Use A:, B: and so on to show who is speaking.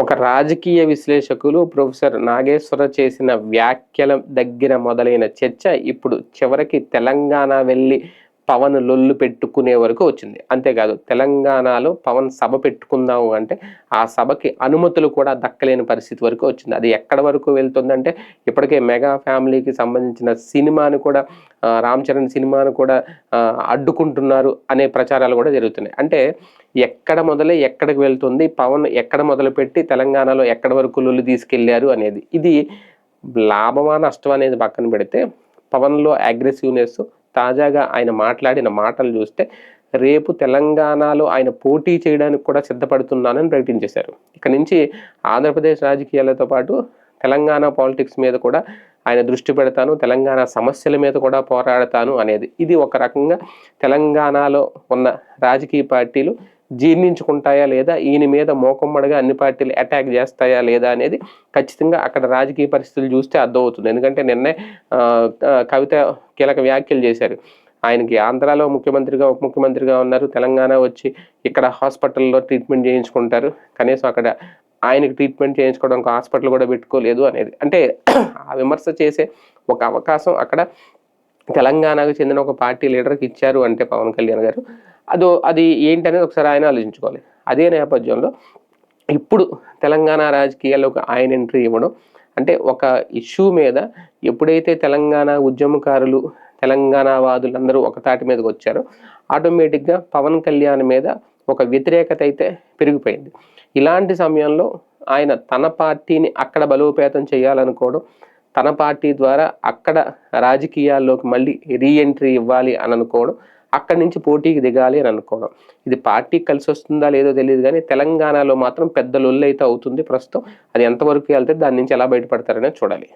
A: ఒక రాజకీయ విశ్లేషకులు ప్రొఫెసర్ నాగేశ్వర చేసిన వ్యాఖ్యల దగ్గర మొదలైన చర్చ ఇప్పుడు చివరికి తెలంగాణ వెళ్ళి పవన్ లొల్లు పెట్టుకునే వరకు వచ్చింది. అంతేకాదు తెలంగాణలో పవన్ సభ పెట్టుకుందాము అంటే ఆ సభకి అనుమతులు కూడా దక్కలేని పరిస్థితి వరకు వచ్చింది. అది ఎక్కడ వరకు వెళ్తుందంటే ఇప్పటికే మెగా ఫ్యామిలీకి సంబంధించిన సినిమాను కూడా రామ్ చరణ్ సినిమాను కూడా అడ్డుకుంటున్నారు అనే ప్రచారాలు కూడా జరుగుతున్నాయి. అంటే ఎక్కడ మొదలై ఎక్కడికి వెళ్తుంది, పవన్ ఎక్కడ మొదలుపెట్టి తెలంగాణలో ఎక్కడ వరకు లొల్లు తీసుకెళ్లారు అనేది. ఇది లాభమా నష్టం అనేది పక్కన పెడితే పవన్లో అగ్రెసివ్నెస్, తాజాగా ఆయన మాట్లాడిన మాటలు చూస్తే రేపు తెలంగాణలో ఆయన పోటీ చేయడానికి కూడా సిద్ధపడుతున్నానని ప్రకటించేశారు. ఇక్కడ నుంచి ఆంధ్రప్రదేశ్ రాజకీయాలతో పాటు తెలంగాణ పాలిటిక్స్ మీద కూడా ఆయన దృష్టి పెడతాను, తెలంగాణ సమస్యల మీద కూడా పోరాడతాను అనేది. ఇది ఒక రకంగా తెలంగాణలో ఉన్న రాజకీయ పార్టీలు జీర్ణించుకుంటాయా లేదా, ఈయన మీద మోకమ్మడిగా అన్ని పార్టీలు అటాక్ చేస్తాయా లేదా అనేది ఖచ్చితంగా అక్కడ రాజకీయ పరిస్థితులు చూస్తే అర్థమవుతుంది. ఎందుకంటే నిన్నే కవిత కీలక వ్యాఖ్యలు చేశారు. ఆయనకి ఆంధ్రాలో ముఖ్యమంత్రిగా ఉప ముఖ్యమంత్రిగా ఉన్నారు, తెలంగాణ వచ్చి ఇక్కడ హాస్పిటల్లో ట్రీట్మెంట్ చేయించుకుంటారు, కనీసం అక్కడ ఆయనకి ట్రీట్మెంట్ చేయించుకోవడానికి హాస్పిటల్ కూడా పెట్టుకోలేదు అనేది. అంటే ఆ విమర్శ చేసే ఒక అవకాశం అక్కడ తెలంగాణకు చెందిన ఒక పార్టీ లీడర్కి ఇచ్చారు అంటే పవన్ కళ్యాణ్ గారు, అది ఏంటనేది ఒకసారి ఆయన ఆలోచించుకోవాలి. అదే నేపథ్యంలో ఇప్పుడు తెలంగాణ రాజకీయాల్లోకి ఆయన ఎంట్రీ ఇవ్వడం అంటే ఒక ఇష్యూ మీద ఎప్పుడైతే తెలంగాణ ఉద్యమకారులు, తెలంగాణ వాదులందరూ ఒక తాటి మీదకి వచ్చారో ఆటోమేటిక్గా పవన్ కళ్యాణ్ మీద ఒక వ్యతిరేకత అయితే పెరిగిపోయింది. ఇలాంటి సమయంలో ఆయన తన పార్టీని అక్కడ బలోపేతం చేయాలనుకోవడం, తన పార్టీ ద్వారా అక్కడ రాజకీయాల్లోకి మళ్ళీ రీఎంట్రీ ఇవ్వాలి అని అనుకోవడం, అక్కడి నుంచి పోటీకి దిగాలి అని అనుకోవడం. ఇది పార్టీకి కలిసి వస్తుందా లేదో తెలియదు, కానీ తెలంగాణలో మాత్రం పెద్ద లొల్లు అయితే అవుతుంది ప్రస్తుతం. అది ఎంతవరకు వెళ్తే దాని నుంచి ఎలా బయటపడతారనేది చూడాలి.